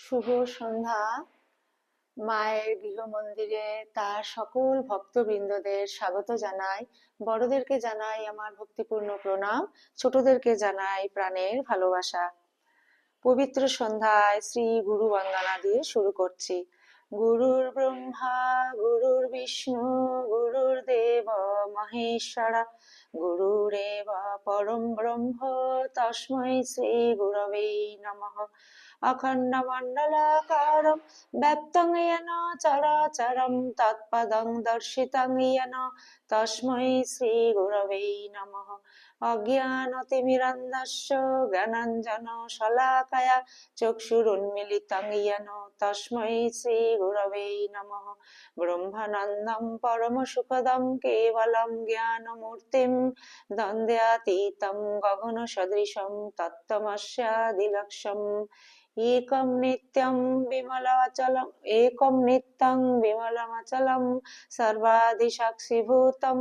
শুভ সন্ধ্যা। মায়ের গৃহ মন্দিরে তার সকল ভক্তবৃন্দদের স্বাগত জানাই। বড়দেরকে জানাই আমার ভক্তিপূর্ণ প্রণাম, ছোটদেরকে জানাই প্রাণের ভালোবাসা। পবিত্র সন্ধ্যায় শ্রী গুরু বন্দনা দিয়ে শুরু করছি। গুরুর ব্রহ্মা গুরুর বিষ্ণু গুরুর দেব মহেশ্বরা গুরুরেব পরম ব্রহ্ম তস্मै শ্রী গুরবে নমঃ। अखण्डमण्डलाकारं व्याप्तं येन चराचरं तत्पदं दर्शितं येन तस्मै श्रीगुरवे नमः। अज्ञानतिमिरन्धस्य ज्ञानाञ्जनशलाकया चक्षुरुन्मीलितं येन तस्मै श्रीगुरवे नमः। ब्रह्मानन्दं परमसुखदं केवलं ज्ञानमूर्तिं द्वन्द्वातीतं गगनसदृशं तत्त्वमस्यादिलक्ष्यम्। एकं नित्यं विमलमचलं सर्वादिसाक्षिभूतं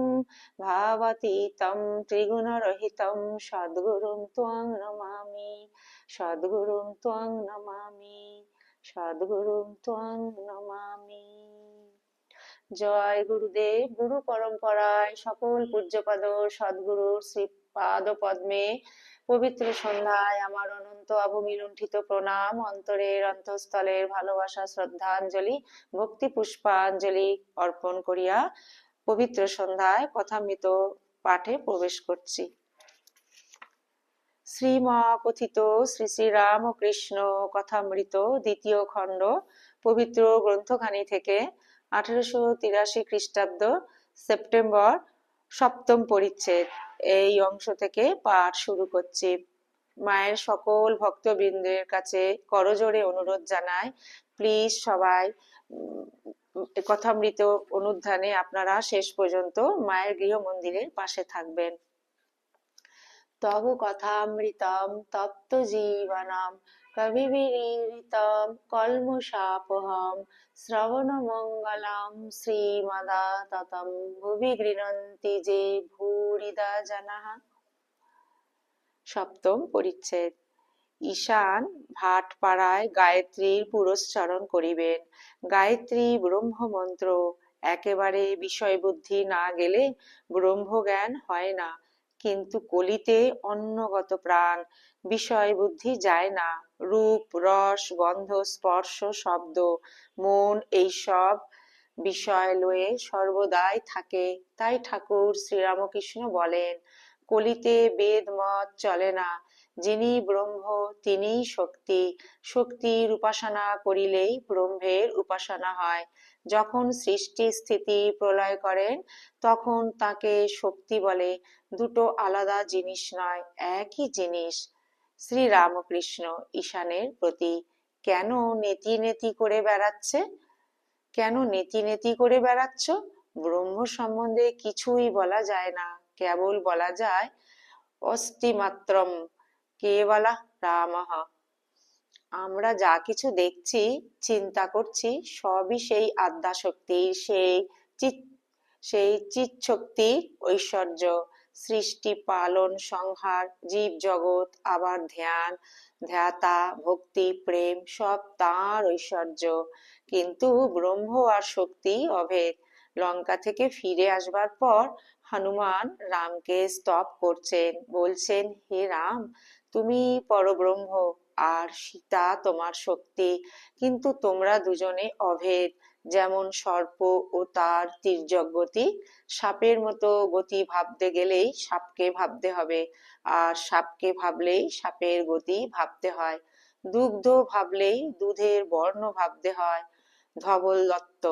भावातीतं त्रिगुणरहितं सद्गुरुं त्वां नमामि। सद्गुरुं त्वां नमामि। सद्गुरुं त्वां नमामि। জয় গুরুদেব। গুরু পরম্পরায় সকল পূজ্যপাদ সদ্গুরুর শ্রীপাদ পদ্মে পবিত্র সন্ধ্যায় আমার অনন্ত অবমিলুণ্ঠিত প্রণাম, অন্তরের অন্তঃস্থলের ভালোবাসা শ্রদ্ধাঞ্জলি ভক্তি পুষ্পাঞ্জলি অর্পণ করিয়া পবিত্র সন্ধ্যায় কথামৃত পাঠে প্রবেশ করছি। শ্রীমকথিত শ্রী শ্রী রামকৃষ্ণ কথামৃত দ্বিতীয় খণ্ড, পবিত্র গ্রন্থখানি থেকে 1883 খ্রিস্টাব্দ সেপ্টেম্বর, সপ্তম পরিচ্ছেদ। এই অংশ থেকে পাঠ শুরু করছি। মায়ের সকল ভক্তবৃন্দের কাছে করজোড়ে অনুরোধ জানাই, প্লিজ সবাই কথামৃত অনুধ্যানে আপনারা শেষ পর্যন্ত মায়ের গৃহ মন্দিরের পাশে থাকবেন। তব কথামৃতম তপ্ত জীবনম কবিবিরীরিতম কল্মষাপহম শ্রবণমঙ্গলম শ্রীমদাততম ভুবি গৃহন্তি যে ভূরিদা জনাঃ। সপ্তম পরিচ্ছেদ। ঈশান ভাটপাড়ায় গায়ত্রীর পুরস্চরণ করিবেন। গায়ত্রী ব্রহ্মমন্ত্র। একেবারে বিষয় বুদ্ধি না গেলে ব্রহ্মজ্ঞান হয় না, কিন্তু কলিতে অন্নগত প্রাণ, বিষয় বুদ্ধি যায় না। রূপ রস গন্ধ স্পর্শ শব্দ মন এইসব বিষয় লয়ে সর্বদাই থাকে। তাই ঠাকুর শ্রীরামকৃষ্ণ বলেন, কলিতে বেদ মত চলে না। যিনি ব্রহ্ম তিনিই শক্তি। শক্তির উপাসনা করিলেই ব্রহ্মের উপাসনা হয়। যখন সৃষ্টি স্থিতি প্রলয় করেন তখন তাকে শক্তি বলে। দুটো আলাদা জিনিস নয়, একই জিনিস। শ্রী রামকৃষ্ণ ঈশানের প্রতি। কেন নেতি নেতি করে বেড়াচ্ছে? কেন নেতি নেতি করে বেড়াচ্ছ? ব্রহ্ম সম্বন্ধে কিছুই বলা যায় না, কেবল বলা যায় অস্তিমাত্রম কেবলা রামঃ। আমরা যা কিছু দেখছি চিন্তা করছি সবই সেই আদ্যাশক্তির, সেই চিৎ শক্তির ঐশ্বর্য। সৃষ্টি পালন সংহার জীব জগৎ, আবার ধ্যান ধ্যাতা ভক্তি প্রেম সব তাঁর ঐশ্বর্য। কিন্তু ব্রহ্ম আর শক্তি অভেদ। লঙ্কা থেকে ফিরে আসবার পর হনুমান রামকে স্তব করছেন, বলছেন, হে রাম, তুমি পরব্রহ্ম আর সীতা তোমার শক্তি, কিন্তু তোমরা দুজনে অভেদ। যেমন সর্প ও তার তির্যক গতি, সাপের মতো গতি ভাবতে গেলেই সাপকে ভাবতে হবে, আর সাপকে ভাবলেই সাপের গতি ভাবতে হয়। দুগ্ধ ভাবলেই দুধের বর্ণ ভাবতে হয়। ধবলত্ব,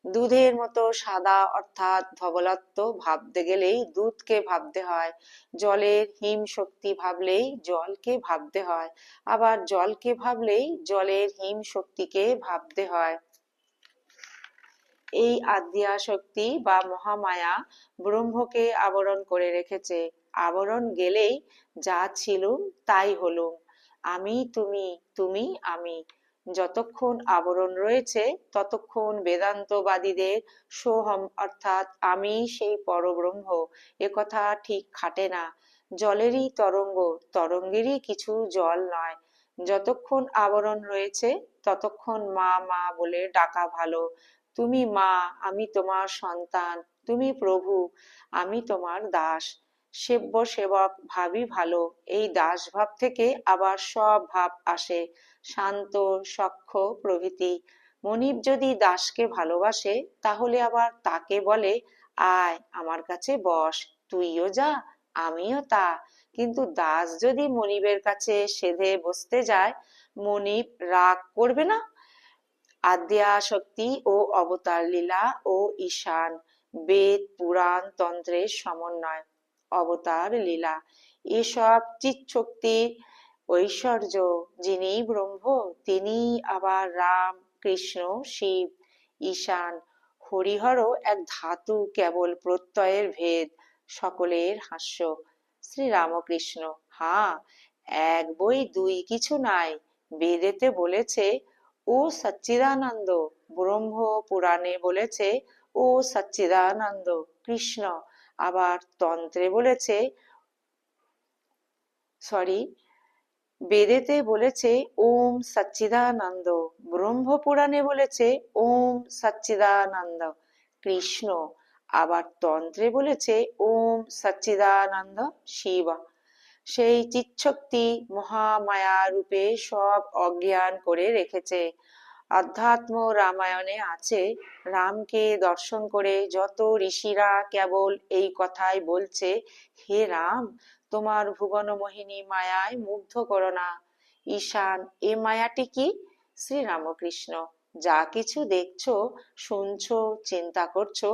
দুধের মতো সাদা অর্থাৎ ধবলত্ব ভাবতে গেলেই দুধকে ভাবতে হয়। জলের হিম শক্তি ভাবলেই জলকে ভাবতে হয়, আবার জলকে ভাবলেই জলের হিম শক্তিকে ভাবতে হয়। এই আদ্যা শক্তি বা মহামায়া ব্রহ্মকে আবরণ করে রেখেছে। আবরণ গেলেই যা ছিলুম তাই হলুম। আমি তুমি, তুমি আমি। যতক্ষণ আবরণ রয়েছে ততক্ষণ বেদান্তবাদীদের সোহম অর্থাৎ আমি সেই পরব্রহ্ম একথা ঠিক খাটে না। জলেরই তরঙ্গ, তরঙ্গেরই কিছু জল নয়। যতক্ষণ আবরণ রয়েছে ততক্ষণ মা মা বলে ডাকা ভালো। তুমি মা, আমি তোমার সন্তান, তুমি প্রভু, আমি তোমার দাস। সেব্য সেবক ভাবই ভালো। এই দাস ভাব থেকে আবার সব ভাব আসে, শান্ত, সখ্য প্রভৃতি। মনিব যদি দাসকে ভালোবাসে তাহলে আবার তাকে বলে, আয় আমার কাছে বস, তুইও যা আমিও তা। কিন্তু দাস যদি মনিবের কাছে সেধে বসতে যায়, মনিব রাগ করবে না? আদ্যাশক্তি ও অবতার লীলা ও ঈশান, বেদ পুরাণ তন্ত্রের সমন্বয়। অবতার লীলা, এসব চিৎশক্তির ঐশ্বর্য। যিনি ব্রহ্ম তিনি আবার রাম, কৃষ্ণ, শিব। ঈশান, হরিহরও এক ধাতু, কেবল প্রত্যয়ের ভেদ। সকলের হাস্য। শ্রীরামকৃষ্ণ, হাঁ, এক বই দুই কিছু নাই। বেদেতে বলেছে ও সচ্চিদানন্দ, ব্রহ্ম পুরাণে বলেছে ও সচ্চিদানন্দ কৃষ্ণ, আবার তন্ত্রে বলেছে, সরি, বেদেতে বলেছে ওম সচ্চিদানন্দ, ব্রহ্ম পুরাণে বলেছে ওম সচ্চিদানন্দ কৃষ্ণ, আবার তন্ত্রে বলেছে ওম সচ্চিদানন্দ শিব। সেই চিৎশক্তি মহামায়া রূপে সব অজ্ঞান করে রেখেছে। আধ্যাত্ম রামায়ণে আছে, রামকে দর্শন করে যত ঋষিরা কেবল এই কথাই বলছে, হে রাম, তোমার ভুবন মোহিনী মায়ায় মুগ্ধ করো না। ঈশান, এ মায়াটি কি? শ্রীরামকৃষ্ণ, যা কিছু দেখছো, শুনছো, চিন্তা করছো,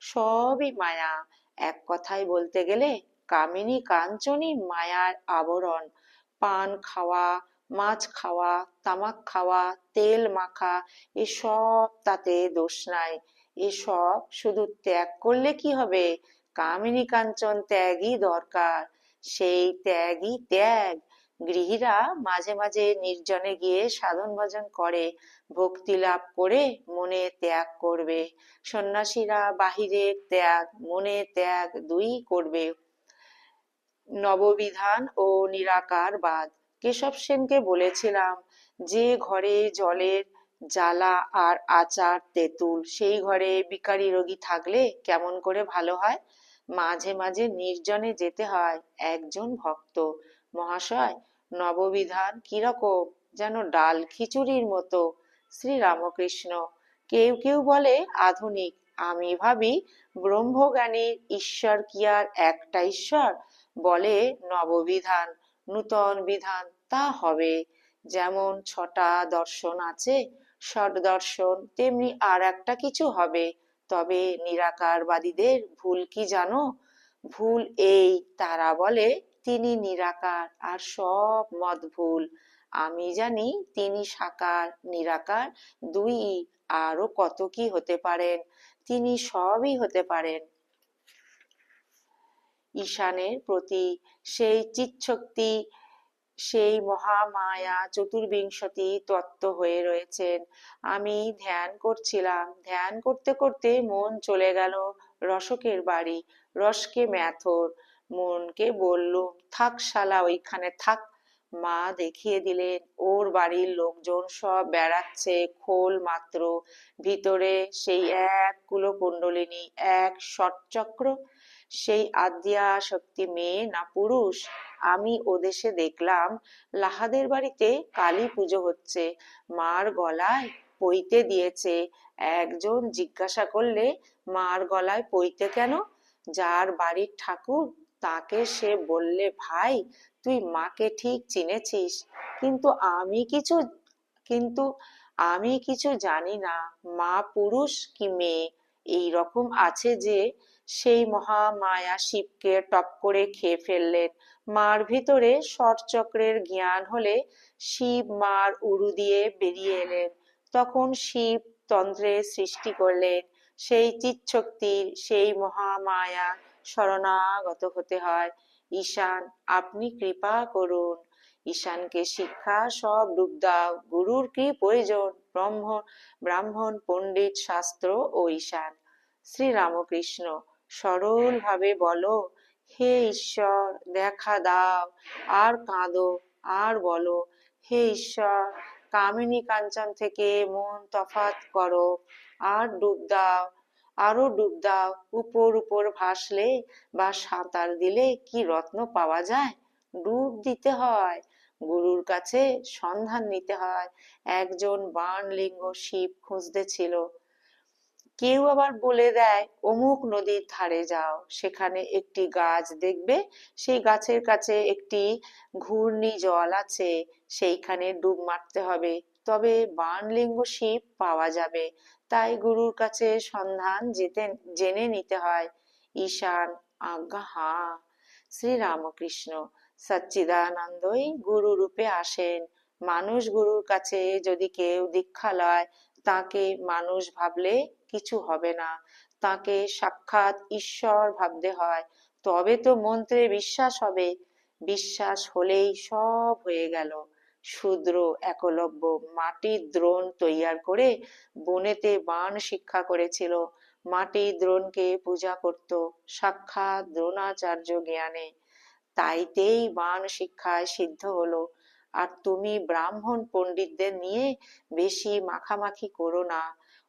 সবই মায়া। এক কথায় বলতে গেলে কামিনী কাঞ্চনই মায়ার আবরণ। পান খাওয়া, মাছ খাওয়া, তামাক খাওয়া, তেল মাখা, এসব তাতে দোষ নাই। এসব শুধু ত্যাগ করলে কি হবে? কামিনী কাঞ্চন ত্যাগই দরকার। সেই ত্যাগই ত্যাগ। গৃহীরা মাঝে মাঝে নির্জনে গিয়ে সাধন ভজন করে, ভক্তি লাভ করে মনে ত্যাগ করবে। সন্ন্যাসীরা বাহিরের ত্যাগ মনে ত্যাগ দুই করবে। নববিধান ও নিরাকারবাদ। কেশব সেনকে বলেছিলাম, যে ঘরে জলের জ্বালা আর আচার তেঁতুল, সেই ঘরে বিকারী রোগী থাকলে কেমন করে ভালো হয়? মাঝে মাঝে নির্জনে যেতে হয়। একজন ভক্ত, মহাশয়, নববিধান কিরকম? যেন ডাল খিচুড়ির মতো। শ্রীরামকৃষ্ণ, কেউ কেউ বলে আধুনিক, আমি ভাবি ব্রহ্মজ্ঞানীর ঈশ্বর কি আর একটা ঈশ্বর? বলে নববিধান, নূতন বিধান, তা হবে। যেমন ছটা দর্শন আছে, ষট দর্শন, তেমনি আর একটা কিছু হবে। তবে নিরাকারবাদীদের ভুল কি জানো? ভুল এই, তারা বলে তিনি নিরাকার আর সব মত ভুল। আমি জানি তিনি সাকার নিরাকার দুই, আরো কত কি হতে পারেন। তিনি সবই হতে পারেন। ঈশানের প্রতি সেই চিৎশক্তি, সেই মহামায়া চতুর্বিংশতি তত্ত্ব হয়ে রয়েছেন। আমি ধ্যান করছিলাম, ধ্যান করতে করতে মন চলে গেল রসকের বাড়ি, রসকে ম্যাথর। মনকে বললুম, থাক শালা, ওইখানে থাক। মা দেখিয়ে দিলেন, ওর বাড়ির লোকজন সব বেড়াচ্ছে খোল মাত্র, ভিতরে সেই এক কুলকুণ্ডলিনী, এক ষটচক্র। সেই আদ্যা শক্তি মেয়ে না পুরুষ? আমি ওদেশে দেখলাম লাহাদের বাড়িতে কালী পুজো হচ্ছে, মার গলায় পইতে দিয়েছে। একজন জিজ্ঞাসা করলে, মার গলায় পইতে কেন? যার বাড়ির ঠাকুর তাকে সে বললে, ভাই তুই মাকে ঠিক চিনেছিস, কিন্তু আমি কিছু কিন্তু আমি কিছু জানি না মা পুরুষ কি মেয়ে। এই রকম আছে যে, সেই মহামায়া শিবকে টপ করে খেয়ে ফেললেন। মার ভিতরে ষটচক্রের জ্ঞান হলে শিব মার উরু দিয়ে বেরিয়ে এলেন। তখন শিব তন্ত্রের সৃষ্টি করলেন। সেই চিৎশক্তির, সেই মহামায়া শরণাগত হতে হয়। ঈশান, আপনি কৃপা করুন। ঈশানকে শিক্ষা সব ডুব দাও, গুরুর কি প্রয়োজন? ব্রাহ্মণ, পণ্ডিত, শাস্ত্র ও ঈশান। শ্রীরামকৃষ্ণ, সরল ভাবে বলো, হে ঈশ্বর দেখা দাও, আর কাঁদো, আর বলো, হে ঈশ্বর, কামিনী কাঞ্চন থেকে মন তফাৎ করো, আর ডুব দাও, আরো ডুব দাও। উপর উপর ভাসলে বা সাঁতার দিলে কি রত্ন পাওয়া যায়? ডুব দিতে হয়, গুরুর কাছে সন্ধান নিতে হয়। একজন বাণলিঙ্গ শিব খুঁজতে ছিল। কেউ আবার বলে দেয় অমুক নদীর ধারে যাও, সেখানে একটি গাছ দেখবে, সেই গাছের কাছে একটি ঘূর্ণি জল আছে, সেইখানে ডুব মারতে হবে, তবে বাণলিঙ্গ শিব পাওয়া যাবে। তাই গুরুর কাছে সন্ধান জেনে নিতে হয়। ঈশান: আজ্ঞা হাঁ। শ্রী রামকৃষ্ণ সচ্চিদানন্দই গুরু রূপে আসেন। মানুষ গুরুর কাছে যদি কেউ দীক্ষা লয়, তাকে মানুষ ভাবলে কিছু হবে না, তাকে সাক্ষাৎ ঈশ্বর ভাবতে হয়, তবে তো মন্ত্রে বিশ্বাস হবে। বিশ্বাস হলেই সব হয়ে গেল। শূদ্র একলব্য মাটির দ্রোণ তৈয়ার করে বনেতে বাণ শিক্ষা করেছিল, মাটির দ্রোণকে পূজা করত সাক্ষাৎ দ্রোণাচার্য জ্ঞানে, তাইতেই বাণ শিক্ষায় সিদ্ধ হলো। আর তুমি ব্রাহ্মণ পণ্ডিতদের নিয়ে বেশি মাখামাখি করো না,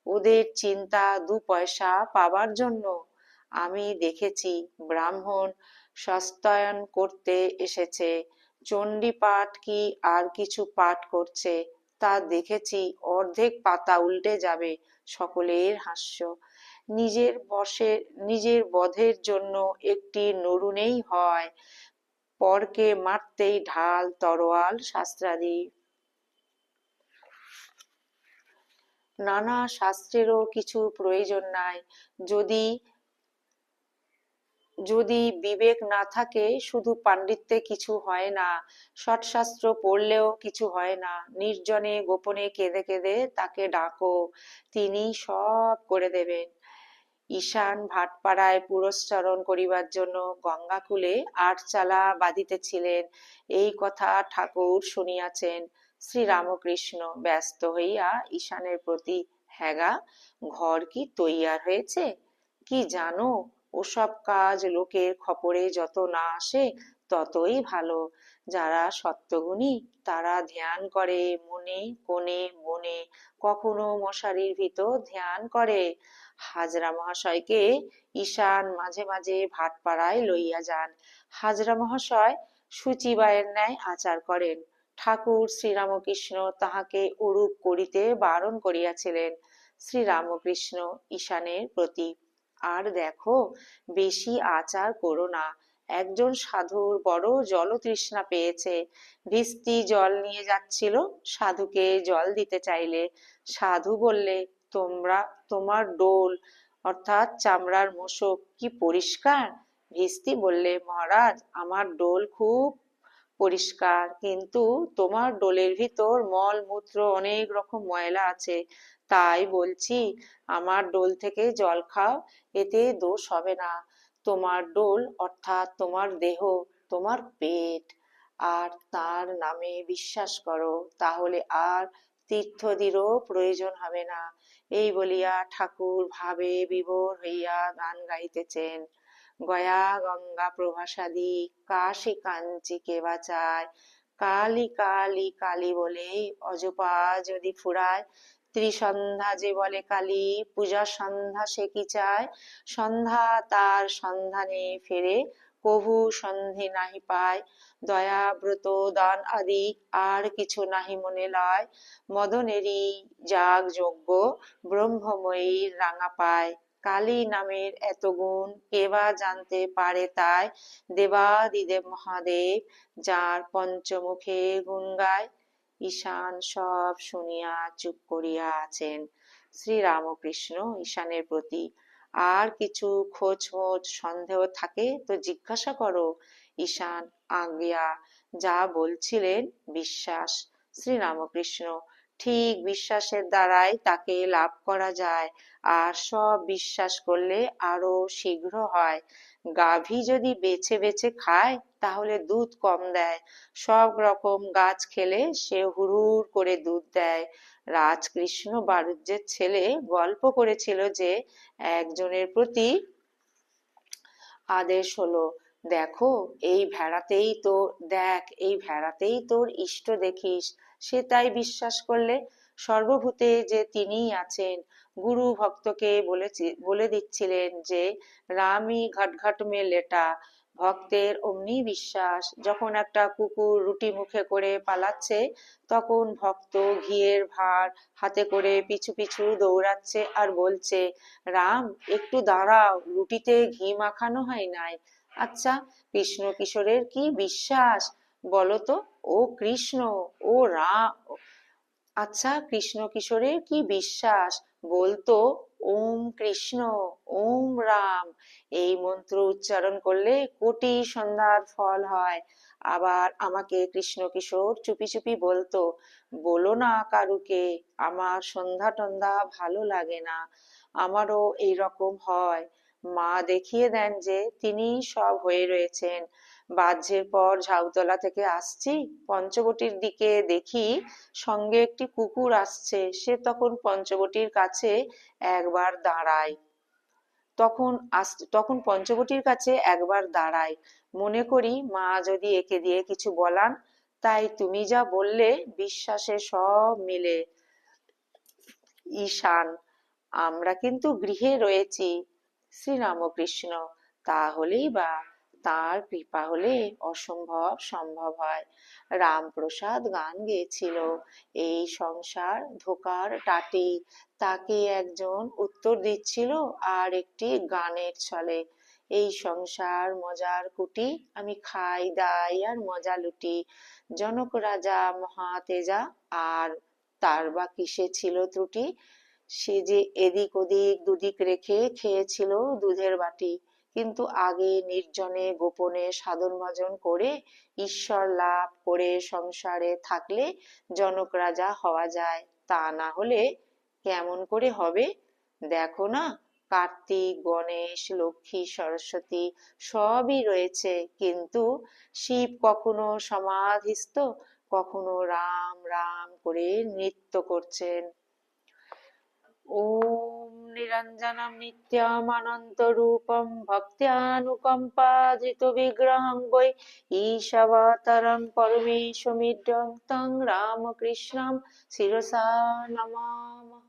ওদের চিন্তা দু পয়সা পাবার জন্য। আমি দেখেছি ব্রাহ্মণ সস্তায়ন করতে এসেছে, চণ্ডী পাঠ কি আর কিছু পাঠ করছে, তা দেখেছি অর্ধেক পাতা উল্টে যাবে। সকলের হাস্য। নিজের বধের জন্য একটি নরুনেই হয়, পরকে মারতেই ঢাল তরোয়াল শাস্ত্রাদি। নানা শাস্ত্রেরও কিছু প্রয়োজন নাই। যদি যদি বিবেক না থাকে, শুধু পাণ্ডিত্যে কিছু হয় না, সৎশাস্ত্র পড়লেও কিছু হয় না। নির্জনে গোপনে কেঁদে কেঁদে তাকে ডাকো, তিনি সব করে দেবেন। ঈশান ভাটপাড়ায় পুরস্চরণ করিবার জন্য গঙ্গাকূলে আটচালা বাঁধিতেছিলেন, এই কথা ঠাকুর শুনিয়াছেন। শ্রীরামকৃষ্ণ ব্যস্ত হইয়া ঈশানের প্রতি: হ্যাগা, ঘর কি তৈয়ার হয়েছে? কি জানো, ওসব কাজ লোকের খপরে যত না আসে ততই ভালো। যারা সত্যগুণী তারা ধ্যান করে মনে কোণে বনে, কখনো মশারির ভিতর ধ্যান করে। হাজরা মহাশয়কে ঈশান মাঝে মাঝে ভাটপাড়ায় লইয়া যান। হাজরা মহাশয় শুচিবায়ের ন্যায় আচার করেন। ঠাকুর শ্রীরামকৃষ্ণ তাহাকে ওরূপ করিতে বারণ করিয়াছিলেন। শ্রীরামকৃষ্ণ ঈশানের প্রতি: আর দেখো, বেশি আচার করো না। একজন সাধুর বড় জলতৃষ্ণা পেয়েছে, ভিস্তি জল নিয়ে যাচ্ছিল, সাধুকে জল দিতে চাইলে। সাধু বললে, তোমার ডোল অর্থাৎ চামড়ার মোশক কি পরিষ্কার? ভিস্তি বললে, মহারাজ, আমার ডোল খুব পরিষ্কার, কিন্তু তোমার ডোলের ভিতর মল মূত্র অনেক রকম ময়লা আছে, তাই বলছি আমার ডোল থেকে জল খাও, এতে দোষ হবে না। তোমার ডোল অর্থাৎ তোমার দেহ, তোমার পেট, আর তার নামে বিশ্বাস করো, তাহলে আর তীর্থদিরও প্রয়োজন হবে না। এই বলিয়া ঠাকুর ভাবে বিভোর হইয়া গান গাইতেছেন: গয়া গঙ্গা প্রভাসাদি, কাশী কাঞ্চি কে বাঁচায়, কালী কালী কালী বলে অজপা যদি ফুরায়, ত্রিসন্ধ্যা যে বলে কালী, পূজা সন্ধ্যা সে কি চায়, সন্ধ্যা তার সন্ধানে ফেরে, কভু সন্ধি নাহি পায়, দয়া ব্রত দান আদি আর কিছু নাহি মনে লয়, মদনেরই যাগ যজ্ঞ ব্রহ্মময়ীর রাঙা পায়, কালী নামের এত গুণ কে বা জানতে পারে তাই, দেবাদিদেব মহাদেব যার পঞ্চমুখে গুণ গায়। ঈশান সব শুনিয়া চুপ করিয়া আছেন। শ্রীরামকৃষ্ণ ঈশানের প্রতি: আর কিছু খোঁজ সন্দেহ থাকে তো জিজ্ঞাসা করো। ঈশান: আজ্ঞা। যা বলছিলেন বিশ্বাস। শ্রীরামকৃষ্ণ: ঠিক বিশ্বাসের দ্বারাই তাকে লাভ করা যায়, আর সব বিশ্বাস করলে আরো শীঘ্র হয়। গাভী যদি বেছে বেছে খায় তাহলে দুধ কম দেয়, সব রকম গাছ খেলে সে হুড়হুড় করে দুধ দেয়। রাজকৃষ্ণ বাড়ুজ্যের ছেলে গল্প করেছিল যে একজনের প্রতি আদেশ হলো, দেখো এই ভেড়াতেই তোর ইষ্ট দেখিস, সে তাই বিশ্বাস করলে সর্বভূতে যে তিনিই আছেন। গুরু ভক্তকে বলে দিচ্ছিলেন যে রামই ঘট ঘট মে লেটা। ভক্তের অমনি বিশ্বাস। যখন একটা কুকুর রুটি মুখে করে পালাচ্ছে, তখন ভক্ত ঘিয়ের ভাঁড় হাতে করে পিছু পিছু দৌড়াচ্ছে আর বলছে, রাম একটু দাঁড়াও, রুটিতে ঘি মাখানো হয় নাই। আচ্ছা, কৃষ্ণ কিশোরের কি বিশ্বাস বলতো? ও কৃষ্ণ, ও রাম, আচ্ছা কৃষ্ণ কিশোরের কি বিশ্বাস বলতো? ওম কৃষ্ণ, ওম রাম, এই মন্ত্র উচ্চারণ করলে কোটি সন্ধ্যার ফল হয়। আবার আমাকে কৃষ্ণ কিশোর চুপি চুপি বলতো, বলো না কারুকে, আমার সন্ধ্যা টন্ধা ভালো লাগে না। আমারও এই রকম হয়। মা দেখিয়ে দেন যে তিনি সব হয়ে রয়েছেন। বাহ্যের পর ঝাউতলা থেকে আসছি, পঞ্চবটির দিকে দেখি সঙ্গে একটি কুকুর আসছে। সে তখন পঞ্চবটির কাছে একবার দাঁড়ায়। তখন পঞ্চবটির কাছে একবার দাঁড়ায়। মনে করি মা যদি একে দিয়ে কিছু বলান, তাই তুমি যা বললে বিশ্বাসে সব মিলে। ঈশান, আমরা কিন্তু গৃহে রয়েছি। শ্রীরামকৃষ্ণ, তাহলেই বা তার কৃপা হলে অসম্ভব সম্ভব হয়। রামপ্রসাদ গান গেয়েছিল, এই সংসার ধোকার টাটি। তাকে একজন উত্তর দিচ্ছিল আর একটি গানের ছলে, এই সংসার মজার কুটি, আমি খাই দাই আর মজা লুটি। জনক রাজা মহাতেজা, আর তার বা কিসে ছিল ত্রুটি? সে যে এদিক ওদিক দুদিক রেখে খেয়েছিল দুধের বাটি। কিন্তু আগে নির্জনে গোপনে সাধন ভজন করে ঈশ্বর লাভ করে সংসারে থাকলে জনক রাজা হওয়া যায়। তা না হলে কেমন করে হবে? দেখো না, কার্তিক গণেশ লক্ষ্মী সরস্বতী সবই রয়েছে, কিন্তু শিব কখনো সমাধিস্থ, কখনো রাম রাম করে নৃত্য করছেন। ॐ निरञ्जनं नित्यमनन्तरूपं भक्त्यानुकम्पाजितविग्रहं वै ईशवतरं परमेशमिड्यं तं रामकृष्णं शिरसा नमामः।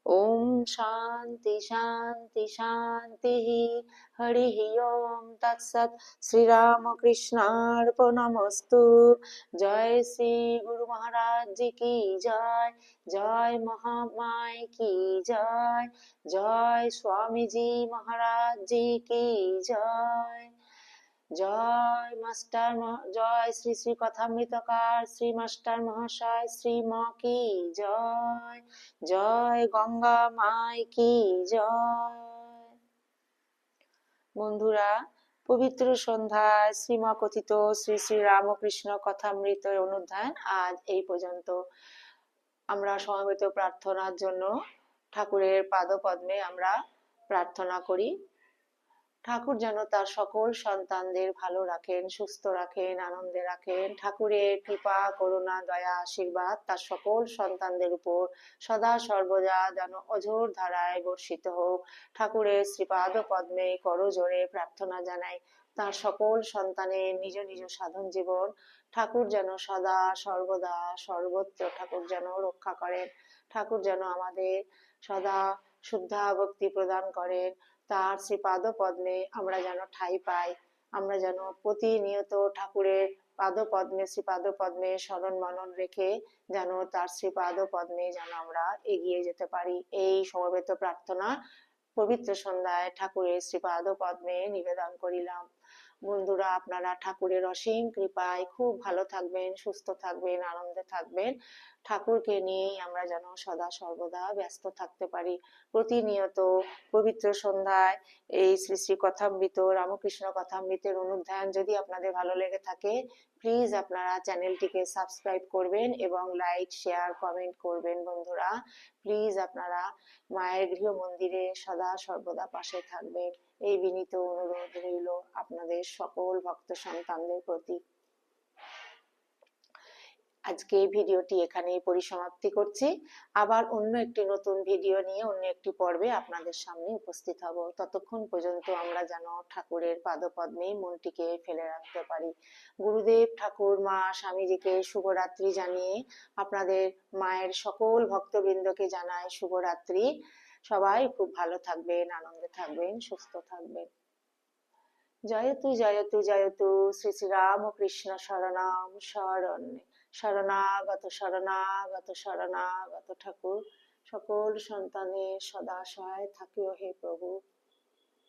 ओम शांति शांति शांति। हरि ओम तत्सत। श्री राम कृष्णार्पणमस्तु। जय श्री गुरु महाराज जी की जय। जय महामाई की जय। जय स्वामी जी महाराज जी की जय। जय मास्टर जय श्री श्री কথামৃতকার শ্রী মাস্টার মহাশয় শ্রী মা কি জয়। জয় গঙ্গা মাই কি জয়। বন্ধুরা, পবিত্র সন্ধ্যায় শ্রীমা কথিত শ্রী শ্রী রামকৃষ্ণ কথামৃতের অনুধ্যান আজ এই পর্যন্ত। আমরা সমবেত প্রার্থনার জন্য ঠাকুরের পাদপদ্মে আমরা প্রার্থনা করি। ঠাকুর যেন তার সকল সন্তানদের ভালো রাখেন, সুস্থ রাখেন, আনন্দে রাখেন। ঠাকুরের কৃপা করুণা দয়া আশীর্বাদ তার সকল সন্তানদের উপর সদা সর্বদা যেন অঝোর ধারায় বর্ষিত হোক। ঠাকুরের শ্রীপাদ পদ্মে করজোড়ে প্রার্থনা জানাই তার সকল সন্তানের নিজ নিজ সাধন জীবন ঠাকুর যেন সদা সর্বদা সর্বত্র ঠাকুর যেন রক্ষা করেন। ঠাকুর যেন আমাদের সদা শুদ্ধা ভক্তি প্রদান করেন। তার শ্রীপাদ পদ্মে আমরা যেন ঠাঁই পাই। আমরা যেন প্রতিনিয়ত ঠাকুরের পাদপদ্মে শ্রীপাদ পদ্মে স্মরণ মনন রেখে যেন তার শ্রীপাদ পদ্মে যেন আমরা এগিয়ে যেতে পারি। এই সমবেত প্রার্থনা পবিত্র সন্ধ্যায় ঠাকুরের শ্রীপাদ পদ্মে নিবেদন করিলাম। বন্ধুরা, আপনারা ঠাকুরের অসীম কৃপায় খুব ভালো থাকবেন, সুস্থ থাকবেন, আনন্দে থাকবেন। ঠাকুরকে নিয়েই আমরা যেন সদা সর্বদা ব্যস্ত থাকতে পারি। প্রতিনিয়ত পবিত্র সন্ধ্যায় এই শ্রী শ্রী কথামৃত রামকৃষ্ণ কথামৃতের অনুধ্যান যদি আপনাদের ভালো লেগে থাকে, প্লিজ আপনারা চ্যানেলটিকে সাবস্ক্রাইব করবেন এবং লাইক শেয়ার কমেন্ট করবেন। বন্ধুরা, প্লিজ আপনারা মায়ের গৃহ মন্দিরে সদা সর্বদা পাশে থাকবেন, এই বিনীত অনুরোধ রইল আপনাদের সকল ভক্ত সন্তানদের প্রতি। আজকে এই ভিডিওটি এখানেই পরিসমাপ্তি করছি। আবার অন্য একটি নতুন ভিডিও নিয়ে অন্য একটি পর্বে আপনাদের সামনে উপস্থিত হব। ততক্ষণ পর্যন্ত আমরা যেন ঠাকুরের পাদপদ্মেই মনটিকে ফেলে রাখতে পারি। গুরুদেব, ঠাকুর, মা, স্বামীজিকে শুভরাত্রি জানিয়ে আপনাদের মায়ের সকল ভক্তবৃন্দকে জানাই শুভরাত্রি। সবাই খুব ভালো থাকবেন, আনন্দে থাকবেন, সুস্থ থাকবেন। জয়তু জয়তু জয়তু শ্রী শ্রী রামকৃষ্ণ শরণাম শরণ্যে শরণাগত শরণাগত শরণাগত ঠাকুর সকল সন্তানের সদা সহায় থাকিও হে প্রভু।